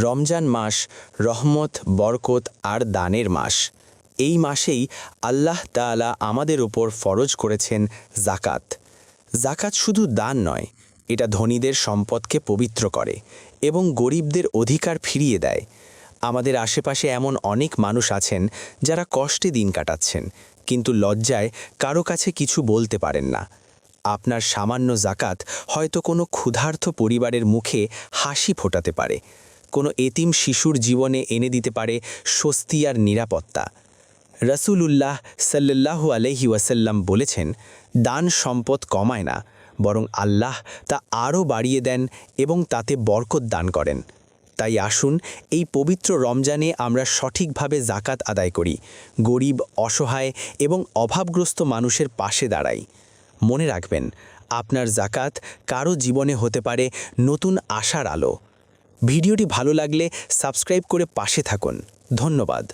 রমজান মাস রহমত, বরকত আর দানের মাস। এই মাসেই আল্লাহ তাআলা আমাদের ওপর ফরজ করেছেন জাকাত। জাকাত শুধু দান নয়, এটা ধনীদের সম্পদকে পবিত্র করে এবং গরিবদের অধিকার ফিরিয়ে দেয়। আমাদের আশেপাশে এমন অনেক মানুষ আছেন যারা কষ্টে দিন কাটাচ্ছেন, কিন্তু লজ্জায় কারো কাছে কিছু বলতে পারেন না। আপনার সামান্য জাকাত হয়তো কোনো ক্ষুধার্ত পরিবারের মুখে হাসি ফোটাতে পারে, কোনো এতিম শিশুর জীবনে এনে দিতে পারে স্বস্তি আর নিরাপত্তা। রাসূলুল্লাহ সাল্লাল্লাহু আলাইহি ওয়াসাল্লাম বলেছেন, দান সম্পদ কমায় না, বরং আল্লাহ তা আরও বাড়িয়ে দেন এবং তাতে বরকত দান করেন। তাই আসুন এই পবিত্র রমজানে আমরা সঠিকভাবে জাকাত আদায় করি, গরিব, অসহায় এবং অভাবগ্রস্ত মানুষের পাশে দাঁড়াই। মনে রাখবেন, আপনার জাকাত কারো জীবনে হতে পারে নতুন আশার আলো। ভিডিওটি ভালো লাগলে সাবস্ক্রাইব করে পাশে থাকুন। ধন্যবাদ।